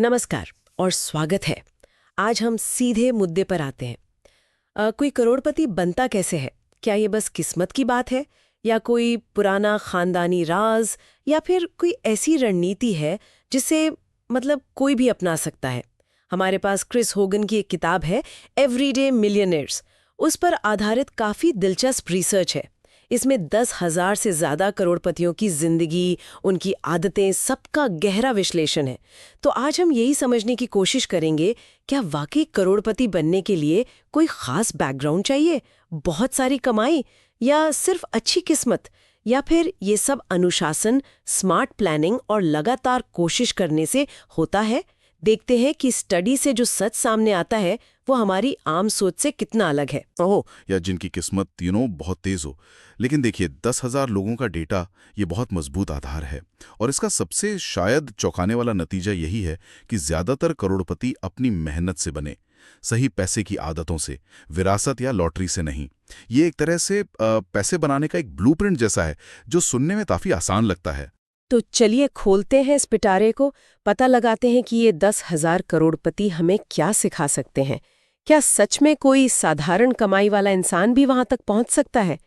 नमस्कार और स्वागत है। आज हम सीधे मुद्दे पर आते हैं। कोई करोड़पति बनता कैसे है? क्या ये बस किस्मत की बात है, या कोई पुराना खानदानी राज, या फिर कोई ऐसी रणनीति है जिसे कोई भी अपना सकता है? हमारे पास क्रिस होगन की एक किताब है, एवरीडे मिलियनेयर्स। उस पर आधारित काफ़ी दिलचस्प रिसर्च है। इसमें 10,000 से ज़्यादा करोड़पतियों की जिंदगी, उनकी आदतें, सबका गहरा विश्लेषण है। तो आज हम यही समझने की कोशिश करेंगे, क्या वाकई करोड़पति बनने के लिए कोई खास बैकग्राउंड चाहिए, बहुत सारी कमाई, या सिर्फ अच्छी किस्मत, या फिर ये सब अनुशासन, स्मार्ट प्लानिंग और लगातार कोशिश करने से होता है? देखते हैं कि स्टडी से जो सच सामने आता है वो हमारी आम सोच से कितना अलग है। हो या जिनकी किस्मत बहुत तेज हो। लेकिन देखिए, 10,000 लोगों का डेटा ये बहुत मजबूत आधार है। और इसका सबसे शायद चौंकाने वाला नतीजा यही है कि ज्यादातर करोड़पति अपनी मेहनत से बने, सही पैसे की आदतों से, विरासत या लॉटरी से नहीं। ये एक तरह से पैसे बनाने का एक ब्लूप्रिंट जैसा है, जो सुनने में काफी आसान लगता है। तो चलिए खोलते हैं इस पिटारे को, पता लगाते हैं कि ये 10,000 करोड़पति हमें क्या सिखा सकते हैं। क्या सच में कोई साधारण कमाई वाला इंसान भी वहां तक पहुंच सकता है?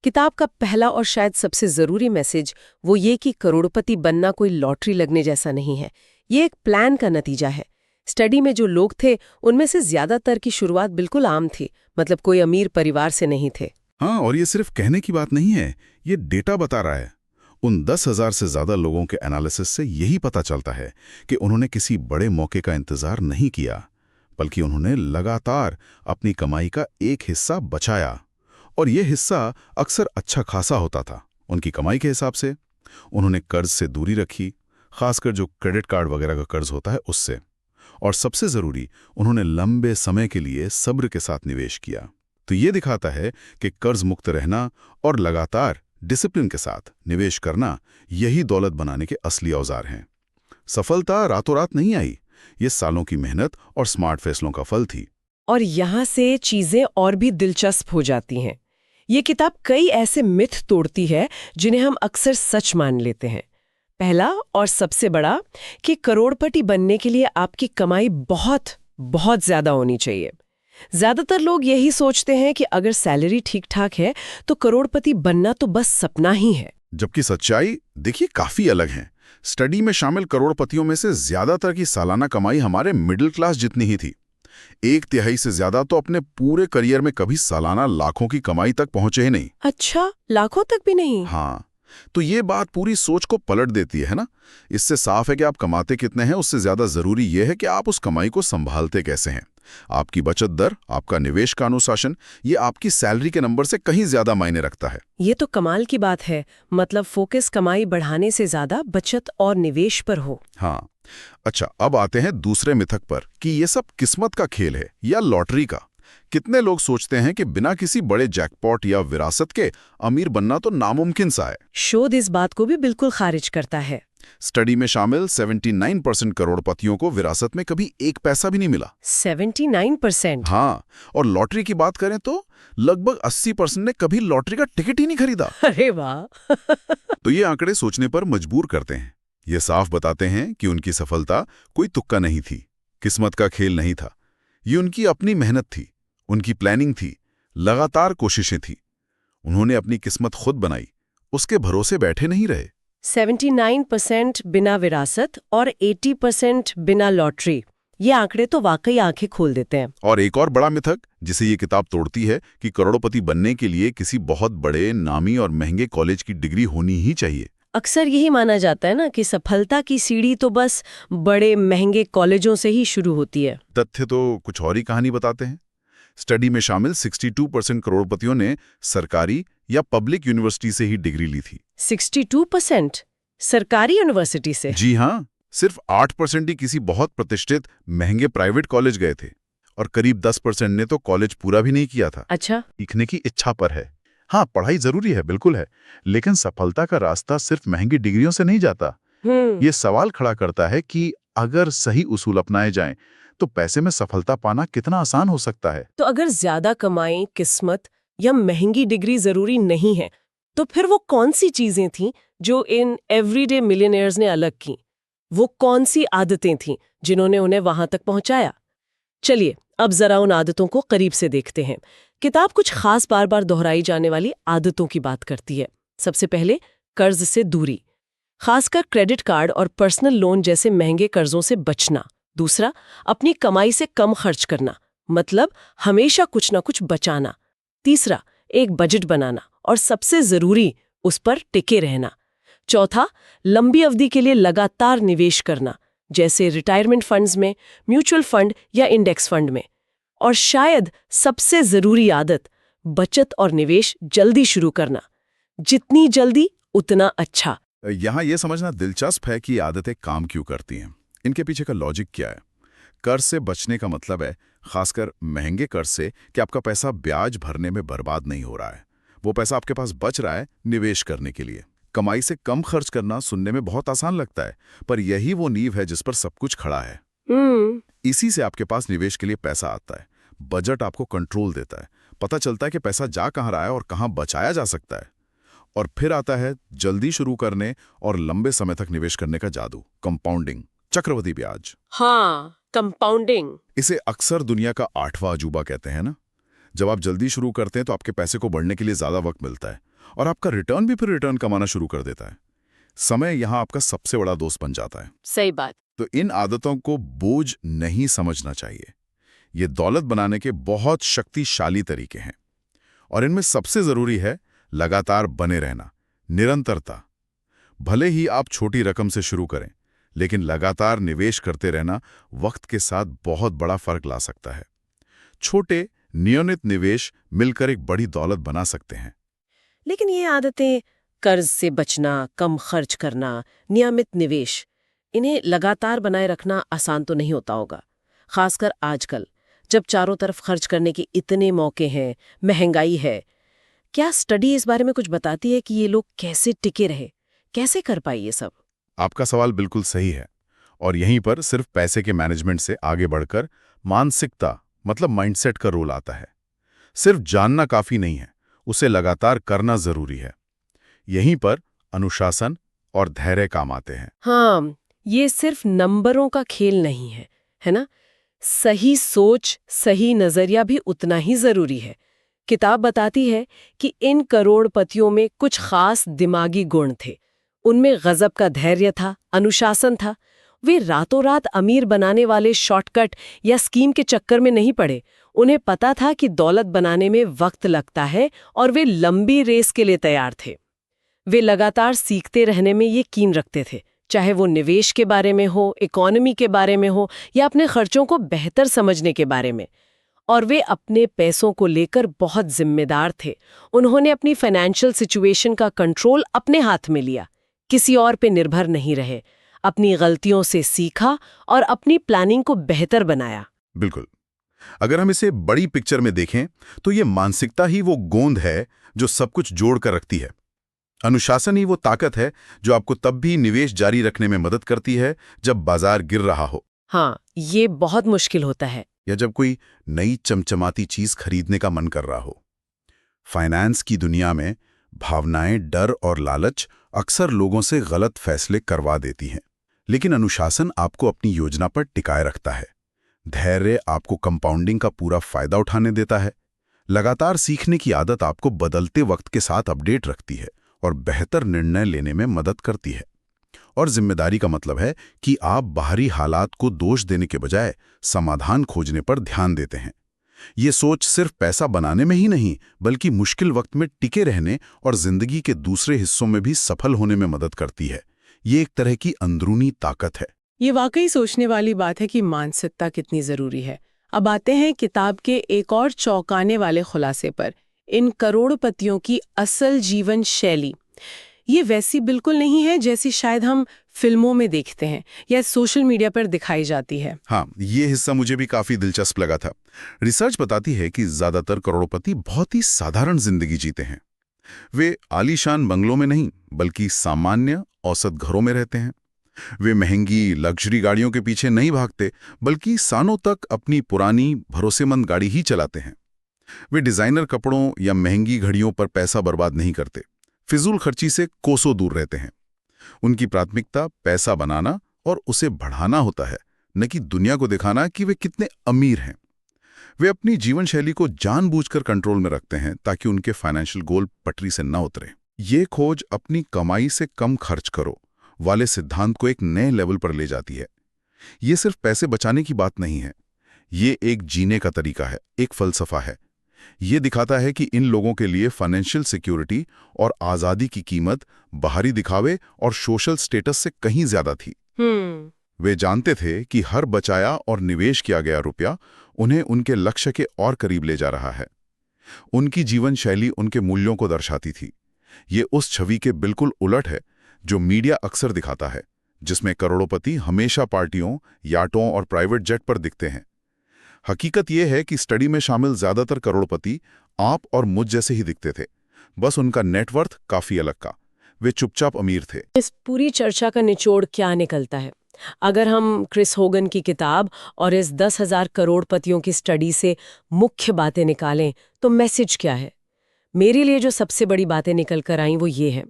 किताब का पहला और शायद सबसे जरूरी मैसेज वो ये कि करोड़पति बनना कोई लॉटरी लगने जैसा नहीं है। ये एक प्लान का नतीजा है। स्टडी में जो लोग थे उनमें से ज्यादातर की शुरुआत बिल्कुल आम थी, कोई अमीर परिवार से नहीं थे। हाँ, और ये सिर्फ कहने की बात नहीं है, ये डेटा बता रहा है। उन 10,000 से ज्यादा लोगों के एनालिसिस से यही पता चलता है कि उन्होंने किसी बड़े मौके का इंतजार नहीं किया, बल्कि उन्होंने लगातार अपनी कमाई का एक हिस्सा बचाया। और ये हिस्सा अक्सर अच्छा खासा होता था उनकी कमाई के हिसाब से। उन्होंने कर्ज से दूरी रखी, खासकर जो क्रेडिट कार्ड वगैरह का कर्ज होता है उससे। और सबसे जरूरी, उन्होंने लंबे समय के लिए सब्र के साथ निवेश किया। तो ये दिखाता है कि कर्ज मुक्त रहना और लगातार डिसिप्लिन के साथ निवेश करना, यही दौलत बनाने के असली औजार हैं। सफलता रातों रात नहीं आई, ये सालों की मेहनत और स्मार्ट फैसलों का फल थी। और यहाँ से चीजें और भी दिलचस्प हो जाती हैं। ये किताब कई ऐसे मिथ तोड़ती है जिन्हें हम अक्सर सच मान लेते हैं। पहला और सबसे बड़ा, कि करोड़पति बनने के लिए आपकी कमाई बहुत बहुत ज्यादा होनी चाहिए। ज्यादातर लोग यही सोचते हैं कि अगर सैलरी ठीक ठाक है तो करोड़पति बनना तो बस सपना ही है। जबकि सच्चाई देखिए काफी अलग है। स्टडी में शामिल करोड़पतियों में से ज्यादातर की सालाना कमाई हमारे मिडिल क्लास जितनी ही थी। 1/3 से ज्यादा तो अपने पूरे करियर में कभी सालाना लाखों की कमाई तक पहुंचे ही नहीं। अच्छा, लाखों तक भी नहीं? हाँ, तो ये बात पूरी सोच को पलट देती है ना। इससे साफ है कि आप कमाते कितने हैं, उससे ज्यादा जरूरी यह है कि आप उस कमाई को संभालते कैसे हैं। आपकी बचत दर, आपका निवेश का अनुशासन, ये आपकी सैलरी के नंबर से कहीं ज्यादा मायने रखता है। ये तो कमाल की बात है। फोकस कमाई बढ़ाने से ज्यादा बचत और निवेश पर हो। हाँ, अच्छा, अब आते हैं दूसरे मिथक पर कि ये सब किस्मत का खेल है या लॉटरी का। कितने लोग सोचते हैं कि बिना किसी बड़े जैकपॉट या विरासत के अमीर बनना तो नामुमकिन सा है। शोध इस बात को भी बिल्कुल खारिज करता है। स्टडी में शामिल 79% करोड़पतियों को विरासत में कभी एक पैसा भी नहीं मिला। 79%? हाँ, और लॉटरी की बात करें तो लगभग 80% ने कभी लॉटरी का टिकट ही नहीं खरीदा। अरे वाह! तो ये आंकड़े सोचने पर मजबूर करते हैं। ये साफ बताते हैं कि उनकी सफलता कोई तुक्का नहीं थी, किस्मत का खेल नहीं था। ये उनकी अपनी मेहनत थी, उनकी प्लानिंग थी, लगातार कोशिशें थी। उन्होंने अपनी किस्मत खुद बनाई, उसके भरोसे बैठे नहीं रहे। 79% बिना विरासत और 80% बिना लॉटरी। ये आंकड़े तो वाकई आंखें खोल देते हैं। और एक और बड़ा मिथक जिसे ये किताब तोड़ती है कि करोड़पति बनने के लिए किसी बहुत बड़े, नामी और महंगे कॉलेज की डिग्री होनी ही चाहिए। अक्सर यही माना जाता है ना कि सफलता की सीढ़ी तो बस बड़े महंगे कॉलेजों से ही शुरू होती है। तथ्य तो कुछ और ही कहानी बताते हैं। स्टडी में शामिल 62% करोड़पतियों ने सरकारी या पब्लिक यूनिवर्सिटी से ही डिग्री ली थी। 62% सरकारी यूनिवर्सिटी से? जी हाँ, सिर्फ 8% ही किसी बहुत प्रतिष्ठित महंगे प्राइवेट कॉलेज गए थे, और करीब 10% ने तो कॉलेज पूरा भी नहीं किया था। अच्छा। सीखने की इच्छा पर है। हाँ, पढ़ाई जरूरी है, बिल्कुल है, लेकिन सफलता का रास्ता सिर्फ महंगी डिग्रियों से नहीं जाता। ये सवाल खड़ा करता है कि अगर सही उसूल अपनाए जाएं तो पैसे में सफलता पाना कितना आसान हो सकता है। तो अगर ज्यादा कमाई, किस्मत या महंगी डिग्री जरूरी नहीं है, तो फिर वो कौन सी चीजें थीं जो इन एवरीडे मिलियनेयर्स ने अलग की? वो कौन सी आदतें थीं जिन्होंने उन्हें वहां तक पहुंचाया? चलिए अब जरा उन आदतों को करीब से देखते हैं। किताब कुछ खास बार बार दोहराई जाने वाली आदतों की बात करती है। सबसे पहले कर्ज से दूरी, खासकर क्रेडिट कार्ड और पर्सनल लोन जैसे महंगे कर्जों से बचना। दूसरा, अपनी कमाई से कम खर्च करना, मतलब हमेशा कुछ ना कुछ बचाना। तीसरा, एक बजट बनाना और सबसे जरूरी, उस पर टिके रहना। चौथा, लंबी अवधि के लिए लगातार निवेश करना, जैसे रिटायरमेंट फंड्स में, म्यूचुअल फंड या इंडेक्स फंड में। और शायद सबसे जरूरी आदत, बचत और निवेश जल्दी शुरू करना। जितनी जल्दी उतना अच्छा। यहाँ ये समझना दिलचस्प है कि ये आदतें काम क्यों करती हैं। इनके पीछे का लॉजिक क्या है? कर्ज से बचने का मतलब है, खासकर महंगे कर्ज से, कि आपका पैसा ब्याज भरने में बर्बाद नहीं हो रहा है। वो पैसा आपके पास बच रहा है निवेश करने के लिए। कमाई से कम खर्च करना सुनने में बहुत आसान लगता है, पर यही वो नींव है जिस पर सब कुछ खड़ा है। इसी से आपके पास निवेश के लिए पैसा आता है। बजट आपको कंट्रोल देता है, पता चलता है कि पैसा जा कहाँ रहा है और कहाँ बचाया जा सकता है। और फिर आता है जल्दी शुरू करने और लंबे समय तक निवेश करने का जादू, कंपाउंडिंग, चक्रवृद्धि ब्याज। हाँ, कंपाउंडिंग। इसे अक्सर दुनिया का 8वां अजूबा कहते हैं ना। जब आप जल्दी शुरू करते हैं तो आपके पैसे को बढ़ने के लिए ज्यादा वक्त मिलता है और आपका रिटर्न भी फिर रिटर्न कमाना शुरू कर देता है। समय यहां आपका सबसे बड़ा दोस्त बन जाता है। सही बात। तो इन आदतों को बोझ नहीं समझना चाहिए। ये दौलत बनाने के बहुत शक्तिशाली तरीके हैं और इनमें सबसे जरूरी है लगातार बने रहना, निरंतरता। भले ही आप छोटी रकम से शुरू करें, लेकिन लगातार निवेश करते रहना वक्त के साथ बहुत बड़ा फर्क ला सकता है। छोटे नियमित निवेश मिलकर एक बड़ी दौलत बना सकते हैं। लेकिन ये आदतें, कर्ज से बचना, कम खर्च करना, नियमित निवेश, इन्हें लगातार बनाए रखना आसान तो नहीं होता होगा, खासकर आजकल जब चारों तरफ खर्च करने के इतने मौके हैं, महंगाई है। क्या स्टडी इस बारे में कुछ बताती है कि ये लोग कैसे टिके रहे, कैसे कर पाए ये सब? आपका सवाल बिल्कुल सही है और यहीं पर सिर्फ पैसे के मैनेजमेंट से आगे बढ़कर मानसिकता, मतलब माइंडसेट का रोल आता है। सिर्फ जानना काफी नहीं है, उसे लगातार करना जरूरी है। यहीं पर अनुशासन और धैर्य काम आते हैं। हाँ, ये सिर्फ नंबरों का खेल नहीं है, है ना? सही सोच, सही नजरिया भी उतना ही जरूरी है। किताब बताती है कि इन करोड़पतियों में कुछ खास दिमागी गुण थे। उनमें गजब का धैर्य था, अनुशासन था। वे रातों रात अमीर बनाने वाले शॉर्टकट या स्कीम के चक्कर में नहीं पड़े। उन्हें पता था कि दौलत बनाने में वक्त लगता है और वे लंबी रेस के लिए तैयार थे। वे लगातार सीखते रहने में यकीन रखते थे, चाहे वो निवेश के बारे में हो, इकोनॉमी के बारे में हो या अपने खर्चों को बेहतर समझने के बारे में। और वे अपने पैसों को लेकर बहुत जिम्मेदार थे। उन्होंने अपनी फाइनेंशियल सिचुएशन का कंट्रोल अपने हाथ में लिया, किसी और पे निर्भर नहीं रहे, अपनी गलतियों से सीखा और अपनी प्लानिंग को बेहतर बनाया। बिल्कुल। अगर हम इसे बड़ी पिक्चर में देखें तो ये मानसिकता ही वो गोंद है जो सब कुछ जोड़ कर रखती है। अनुशासन ही वो ताकत है जो आपको तब भी निवेश जारी रखने में मदद करती है जब बाजार गिर रहा हो। हाँ, ये बहुत मुश्किल होता है। या जब कोई नई चमचमाती चीज खरीदने का मन कर रहा हो। फाइनेंस की दुनिया में भावनाएं, डर और लालच अक्सर लोगों से गलत फैसले करवा देती हैं, लेकिन अनुशासन आपको अपनी योजना पर टिकाए रखता है। धैर्य आपको कंपाउंडिंग का पूरा फायदा उठाने देता है। लगातार सीखने की आदत आपको बदलते वक्त के साथ अपडेट रखती है और बेहतर निर्णय लेने में मदद करती है। और जिम्मेदारी का मतलब है कि आप बाहरी हालात को दोष देने के बजाय समाधान खोजने पर ध्यान देते हैं। ये सोच सिर्फ पैसा बनाने में ही नहीं, बल्कि मुश्किल वक्त में टिके रहने और जिंदगी के दूसरे हिस्सों में भी सफल होने में मदद करती है। ये एक तरह की अंदरूनी ताकत है। ये वाकई सोचने वाली बात है कि मानसिकता कितनी जरूरी है। अब आते हैं किताब के एक और चौंकाने वाले खुलासे पर, इन करोड़पतियों की असल जीवन शैली। ये वैसी बिल्कुल नहीं है जैसी शायद हम फिल्मों में देखते हैं या सोशल मीडिया पर दिखाई जाती है। हाँ, ये हिस्सा मुझे भी काफी दिलचस्प लगा था। रिसर्च बताती है कि ज्यादातर करोड़पति बहुत ही साधारण जिंदगी जीते हैं। वे आलीशान बंगलों में नहीं, बल्कि सामान्य औसत घरों में रहते हैं। वे महंगी लग्जरी गाड़ियों के पीछे नहीं भागते, बल्कि सालों तक अपनी पुरानी भरोसेमंद गाड़ी ही चलाते हैं। वे डिजाइनर कपड़ों या महंगी घड़ियों पर पैसा बर्बाद नहीं करते, फिजूल खर्ची से कोसों दूर रहते हैं। उनकी प्राथमिकता पैसा बनाना और उसे बढ़ाना होता है, न कि दुनिया को दिखाना कि वे कितने अमीर हैं। वे अपनी जीवन शैली को जानबूझकर कंट्रोल में रखते हैं ताकि उनके फाइनेंशियल गोल पटरी से न उतरे। ये खोज अपनी कमाई से कम खर्च करो वाले सिद्धांत को एक नए लेवल पर ले जाती है। ये सिर्फ पैसे बचाने की बात नहीं है, ये एक जीने का तरीका है, एक फलसफा है। ये दिखाता है कि इन लोगों के लिए फाइनेंशियल सिक्योरिटी और आज़ादी की कीमत बाहरी दिखावे और सोशल स्टेटस से कहीं ज्यादा थी। वे जानते थे कि हर बचाया और निवेश किया गया रुपया उन्हें उनके लक्ष्य के और करीब ले जा रहा है। उनकी जीवन शैली उनके मूल्यों को दर्शाती थी। ये उस छवि के बिल्कुल उलट है जो मीडिया अक्सर दिखाता है, जिसमें करोड़पति हमेशा पार्टियों, याटों और प्राइवेट जेट पर दिखते हैं। हकीकत यह है कि स्टडी में शामिल ज्यादातर करोड़पति आप और मुझ जैसे ही दिखते थे, बस उनका नेटवर्थ काफी अलग का। वे चुपचाप अमीर थे। इस पूरी चर्चा का निचोड़ क्या निकलता है? अगर हम क्रिस होगन की किताब और इस 10,000 करोड़पतियों की स्टडी से मुख्य बातें निकालें तो मैसेज क्या है? मेरे लिए जो सबसे बड़ी बातें निकल कर आईं वो ये है,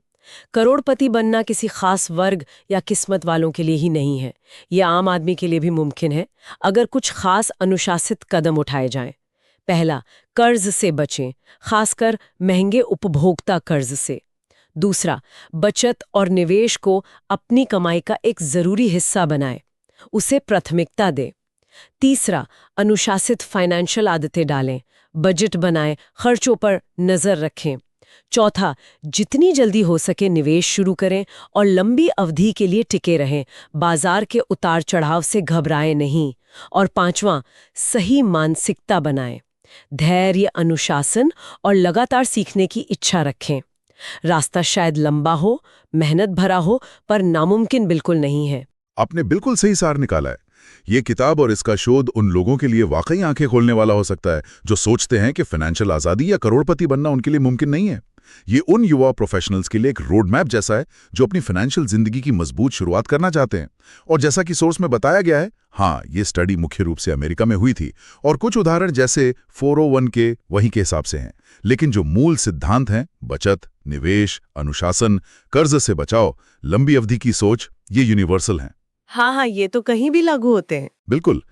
करोड़पति बनना किसी खास वर्ग या किस्मत वालों के लिए ही नहीं है। ये आम आदमी के लिए भी मुमकिन है अगर कुछ खास अनुशासित कदम उठाए जाएं। पहला, कर्ज से बचें, खासकर महंगे उपभोक्ता कर्ज से। दूसरा, बचत और निवेश को अपनी कमाई का एक जरूरी हिस्सा बनाएं, उसे प्राथमिकता दें। तीसरा, अनुशासित फाइनेंशियल आदतें डालें, बजट बनाएं, खर्चों पर नजर रखें। चौथा, जितनी जल्दी हो सके निवेश शुरू करें और लंबी अवधि के लिए टिके रहें, बाजार के उतार चढ़ाव से घबराएं नहीं। और पांचवां, सही मानसिकता बनाएं, धैर्य, अनुशासन और लगातार सीखने की इच्छा रखें। रास्ता शायद लंबा हो, मेहनत भरा हो, पर नामुमकिन बिल्कुल नहीं है। आपने बिल्कुल सही सार निकाला है। ये किताब और इसका शोध उन लोगों के लिए वाकई आंखें खोलने वाला हो सकता है जो सोचते हैं कि फाइनेंशियल आज़ादी या करोड़पति बनना उनके लिए मुमकिन नहीं है। ये उन युवा प्रोफेशनल्स के लिए एक रोड मैप जैसा है जो अपनी फाइनेंशियल जिंदगी की मजबूत शुरुआत करना चाहते हैं। और जैसा कि सोर्स में बताया गया है, हाँ, ये स्टडी मुख्य रूप से अमेरिका में हुई थी और कुछ उदाहरण जैसे 401 के वहीं के हिसाब से हैं। लेकिन जो मूल सिद्धांत हैं, बचत, निवेश, अनुशासन, कर्ज से बचाव, लंबी अवधि की सोच, ये यूनिवर्सल हैं। हाँ, ये तो कहीं भी लागू होते हैं। बिल्कुल।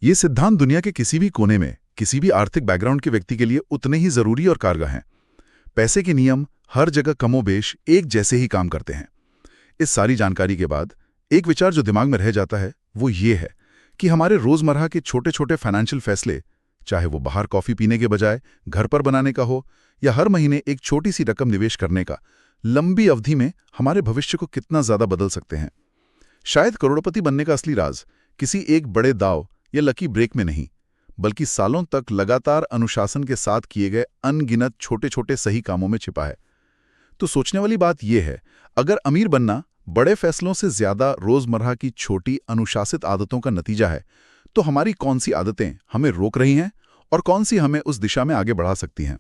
ये सिद्धांत दुनिया के किसी भी कोने में, किसी भी आर्थिक बैकग्राउंड के व्यक्ति के लिए उतने ही जरूरी और कारगर हैं। पैसे के नियम हर जगह कमोबेश एक जैसे ही काम करते हैं। इस सारी जानकारी के बाद एक विचार जो दिमाग में रह जाता है वो ये है कि हमारे रोजमर्रा के छोटे छोटे फाइनेंशियल फैसले, चाहे वो बाहर कॉफी पीने के बजाय घर पर बनाने का हो या हर महीने एक छोटी सी रकम निवेश करने का, लंबी अवधि में हमारे भविष्य को कितना ज्यादा बदल सकते हैं। शायद करोड़पति बनने का असली राज किसी एक बड़े दाव या लकी ब्रेक में नहीं, बल्कि सालों तक लगातार अनुशासन के साथ किए गए अनगिनत छोटे छोटे सही कामों में छिपा है। तो सोचने वाली बात यह है, अगर अमीर बनना बड़े फैसलों से ज्यादा रोजमर्रा की छोटी अनुशासित आदतों का नतीजा है, तो हमारी कौन सी आदतें हमें रोक रही हैं और कौन सी हमें उस दिशा में आगे बढ़ा सकती हैं?